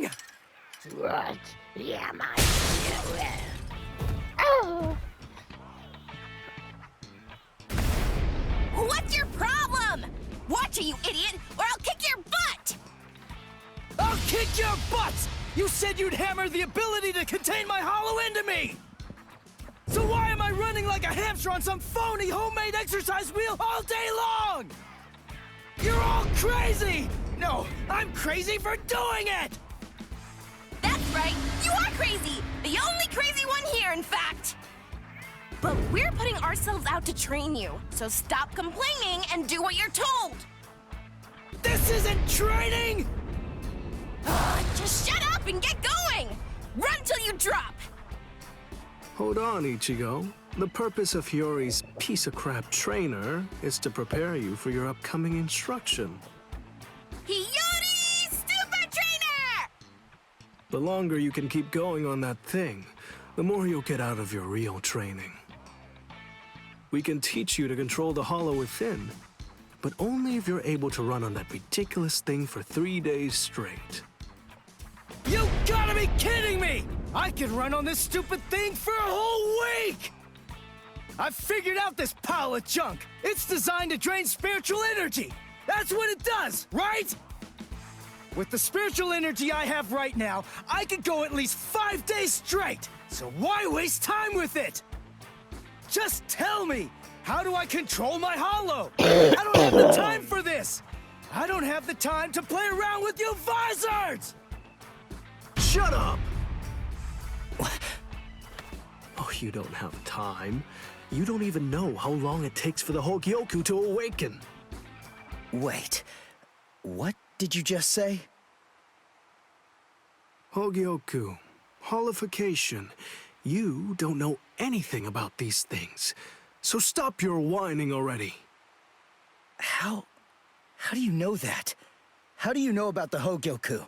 doing? What am I doing? Oh! What's your problem? Watch it, you idiot, or I'll kick your butt! I'll kick your butts! You said you'd hammer the ability to contain my hollow into me! So why am I running like a hamster on some phony homemade exercise wheel all day long? You're all crazy! No, I'm crazy for doing it! That's right, you are crazy! The only crazy one here, in fact! But we're putting ourselves out to train you, so stop complaining and do what you're told! This isn't training! Just shut up and get going! Run till you drop! Hold on, Ichigo. The purpose of Hiyori's piece of crap trainer is to prepare you for your upcoming instruction. Hiyori, stupid trainer! The longer you can keep going on that thing, the more you'll get out of your real training. We can teach you to control the hollow within, but only if you're able to run on that ridiculous thing for 3 days straight. You gotta be kidding me! I could run on this stupid thing for a whole week! I've figured out this pile of junk. It's designed to drain spiritual energy. That's what it does, right? With the spiritual energy I have right now, I could go at least 5 days straight. So why waste time with it? Just tell me, how do I control my hollow? I don't have the time for this. I don't have the time to play around with you visors! Shut up! Oh, you don't have time. You don't even know how long it takes for the Hogyoku to awaken. Wait, what did you just say? Hogyoku, holification. You don't know anything about these things, so stop your whining already. How do you know that? How do you know about the Hogyoku?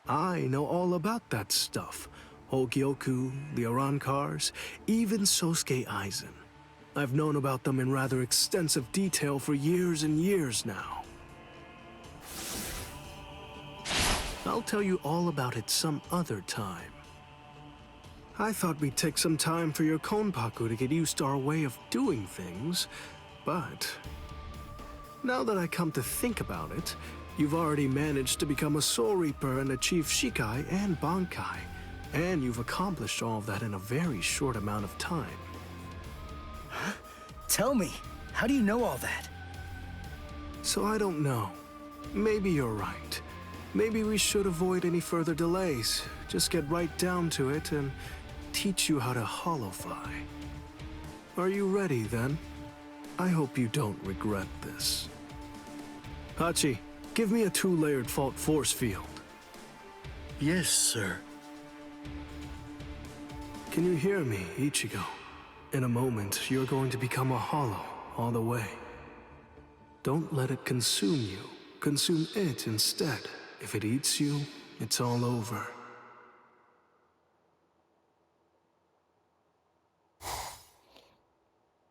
I know all about that stuff. Hogyoku, the Arankars, even Sosuke Aizen. I've known about them in rather extensive detail for years and years now. I'll tell you all about it some other time. I thought we'd take some time for your Konpaku to get used to our way of doing things, but now that I come to think about it, you've already managed to become a Soul Reaper and achieve Shikai and Bankai, and you've accomplished all of that in a very short amount of time. Huh? Tell me, how do you know all that? So I don't know. Maybe you're right. Maybe we should avoid any further delays. Just get right down to it and teach you how to holofy. Are you ready then? I hope you don't regret this. Hachi, give me a 2-layered fault force field. Yes, sir. Can you hear me, Ichigo? In a moment, you're going to become a hollow all the way. Don't let it consume you. Consume it instead. If it eats you, it's all over.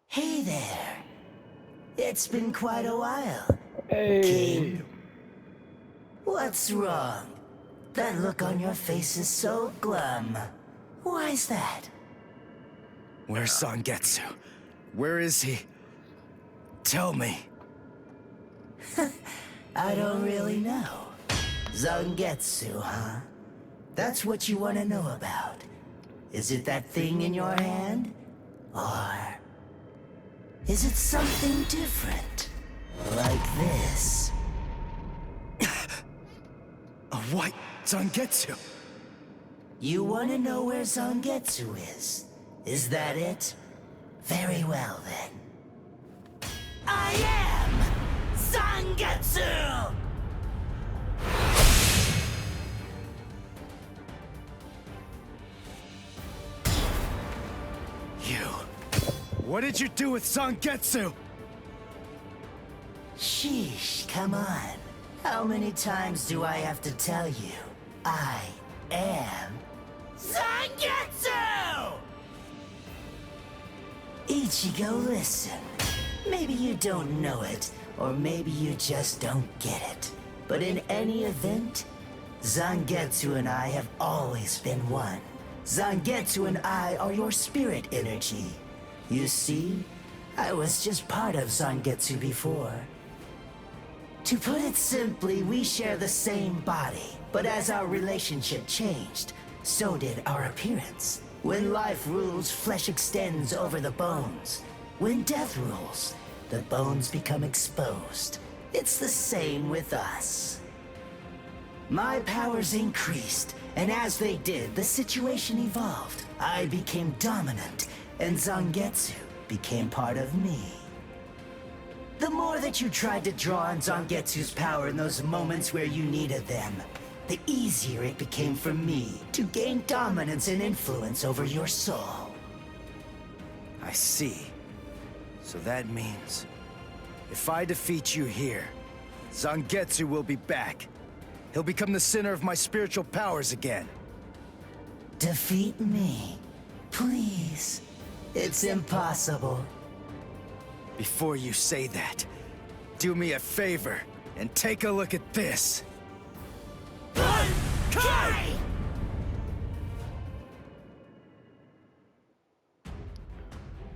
Hey there. It's been quite a while. Hey. King. What's wrong? That look on your face is so glum. Why's that? Where's Zangetsu? Where is he? Tell me. I don't really know. Zangetsu, huh? That's what you want to know about. Is it that thing in your hand? Or is it something different? Like this? A white Zangetsu. You want to know where Zangetsu is? Is that it? Very well then. I am Zangetsu! You. What did you do with Zangetsu? Sheesh, come on. How many times do I have to tell you? I am Zangetsu! Ichigo, listen. Maybe you don't know it, or maybe you just don't get it. But in any event, Zangetsu and I have always been one. Zangetsu and I are your spirit energy. You see, I was just part of Zangetsu before. To put it simply, we share the same body, but as our relationship changed, so did our appearance. When life rules, flesh extends over the bones. When death rules, the bones become exposed. It's the same with us. My powers increased, and as they did, the situation evolved. I became dominant, and Zangetsu became part of me. The more that you tried to draw on Zangetsu's power in those moments where you needed them, the easier it became for me to gain dominance and influence over your soul. I see. So that means, if I defeat you here, Zangetsu will be back. He'll become the center of my spiritual powers again. Defeat me, please. It's impossible. Before you say that, do me a favor and take a look at this. Kai!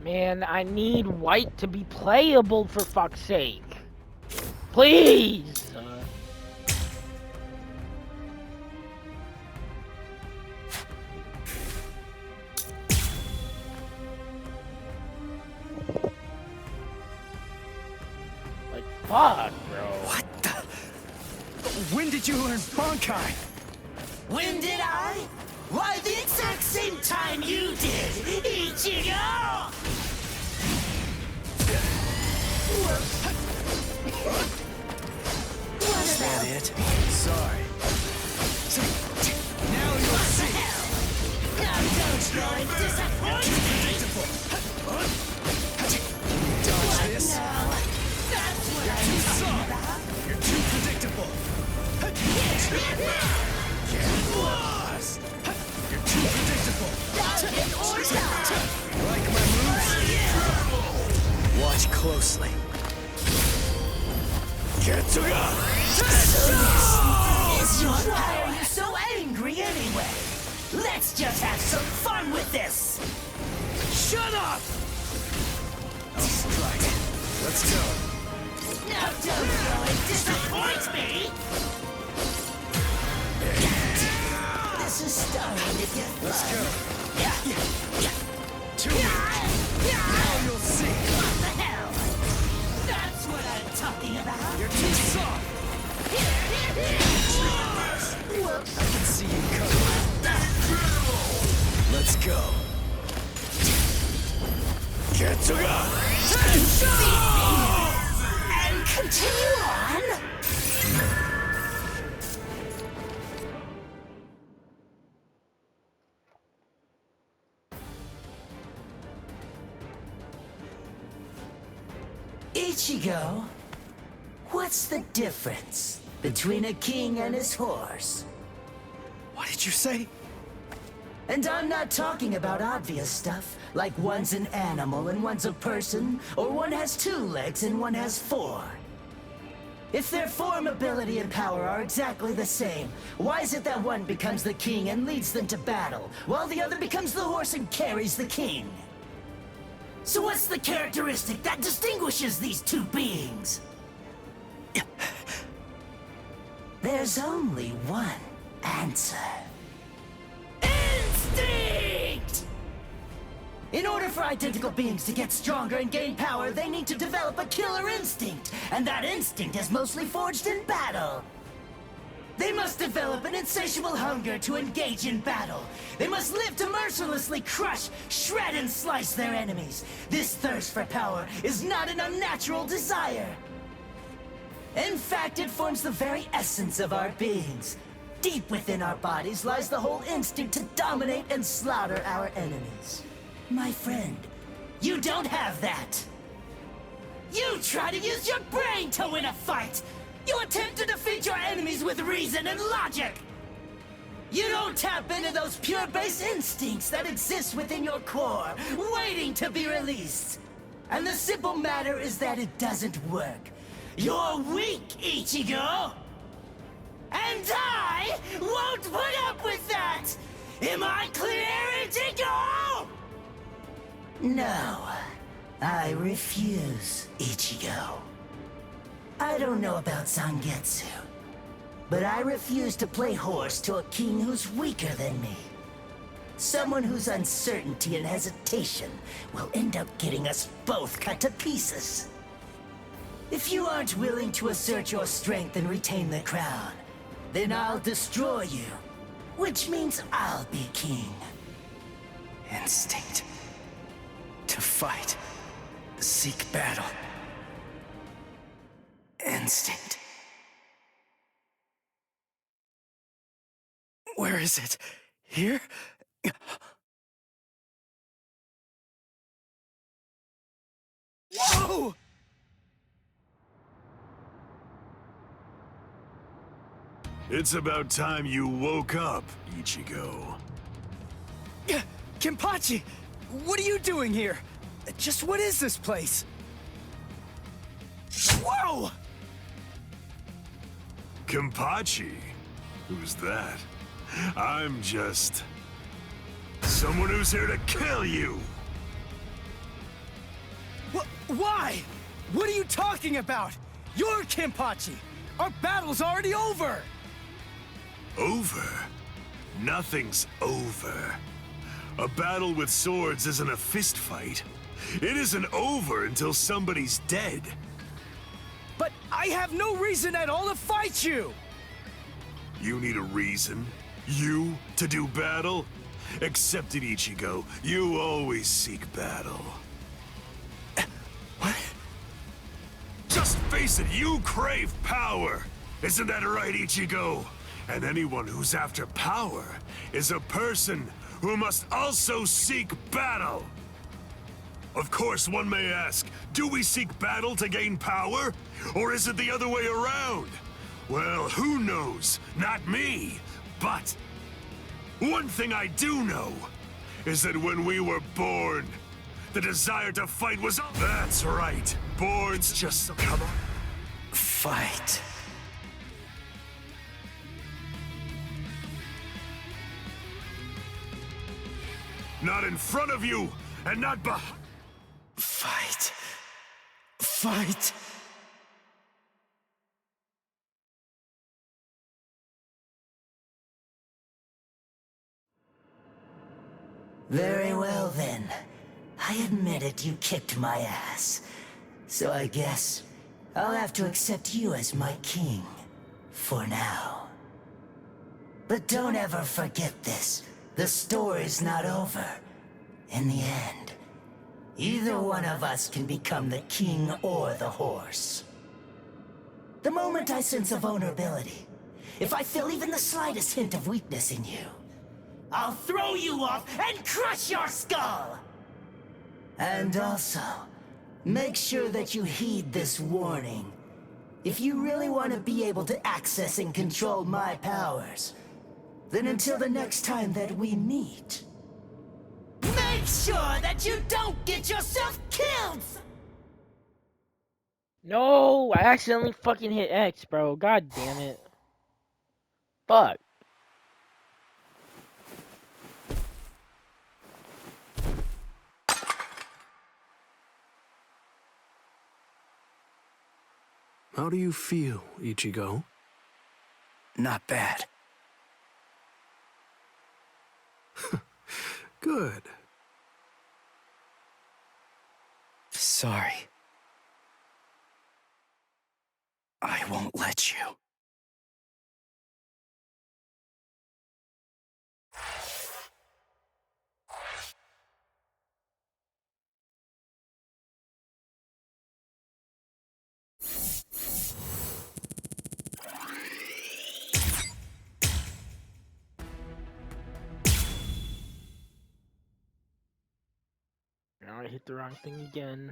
Man, I need white to be playable for fuck's sake. Please! Like, fuck, bro. What the? When did you learn Bankai? When did I? Why, the exact same time you did, Ichigo! Is that it? Sorry. Now you'll see. Now don't go and disappoint me! Dodge this. Now, that's what You're I'm too talking soft. about! You're too predictable. Get lost. You're too predictable. Dodge or die! Like my moves? Watch closely. Why are you so angry anyway? Let's just have some fun with this! Shut up! I'll strike. Let's go. Now don't go and disappoint me! This is starting to get fun. Let's go. Yeah. To me. Now you'll see. What the hell? That's what I'm talking about! You're too soft. Whoops. I can see you coming. Let's go. And continue on! Ichigo, what's the difference between a king and his horse? What did you say? And I'm not talking about obvious stuff, like one's an animal and one's a person, or one has 2 legs and one has 4. If their form, ability, and power are exactly the same, why is it that one becomes the king and leads them to battle, while the other becomes the horse and carries the king? So what's the characteristic that distinguishes these 2 beings? There's only one answer. Instinct! In order for identical beings to get stronger and gain power, they need to develop a killer instinct, and that instinct is mostly forged in battle. They must develop an insatiable hunger to engage in battle. They must live to mercilessly crush, shred, and slice their enemies. This thirst for power is not an unnatural desire. In fact, it forms the very essence of our beings. Deep within our bodies lies the whole instinct to dominate and slaughter our enemies. My friend, you don't have that. You try to use your brain to win a fight. You attempt to defeat your enemies with reason and logic. You don't tap into those pure base instincts that exist within your core, waiting to be released. And the simple matter is that it doesn't work. You're weak, Ichigo! And I won't put up with that! Am I clear, Ichigo? No, I refuse, Ichigo. I don't know about Zangetsu, but I refuse to play horse to a king who's weaker than me. Someone whose uncertainty and hesitation will end up getting us both cut to pieces. If you aren't willing to assert your strength and retain the crown, then I'll destroy you, which means I'll be king. Instinct. To fight. Seek battle. Instinct. Where is it? Here? Whoa! It's about time you woke up, Ichigo. Kenpachi, what are you doing here? Just what is this place? Whoa! Kenpachi? Who's that? I'm just... someone who's here to kill you! Why? What are you talking about? You're Kenpachi! Our battle's already over! Over? Nothing's over. A battle with swords isn't a fist fight. It isn't over until somebody's dead. But I have no reason at all to fight you! You need a reason? You to do battle? Accept it, Ichigo. You always seek battle. What? Just face it, you crave power! Isn't that right, Ichigo? And anyone who's after power is a person who must also seek battle! Of course, one may ask, do we seek battle to gain power? Or is it the other way around? Well, who knows? Not me. But one thing I do know is that when we were born, the desire to fight was... That's right. Born's just... Come on. Fight. Not in front of you, and not behind... Fight. Fight. Very well then. I admit it, you kicked my ass. So I guess I'll have to accept you as my king. For now. But don't ever forget this. The story's not over. In the end, either one of us can become the king or the horse. The moment I sense a vulnerability, if I feel even the slightest hint of weakness in you, I'll throw you off and crush your skull! And also, make sure that you heed this warning. If you really want to be able to access and control my powers, then until the next time that we meet, make sure that you don't get yourself killed! No, I accidentally fucking hit X, bro. God damn it. Fuck. How do you feel, Ichigo? Not bad. Good. Sorry. I won't let you. Now I hit the wrong thing again.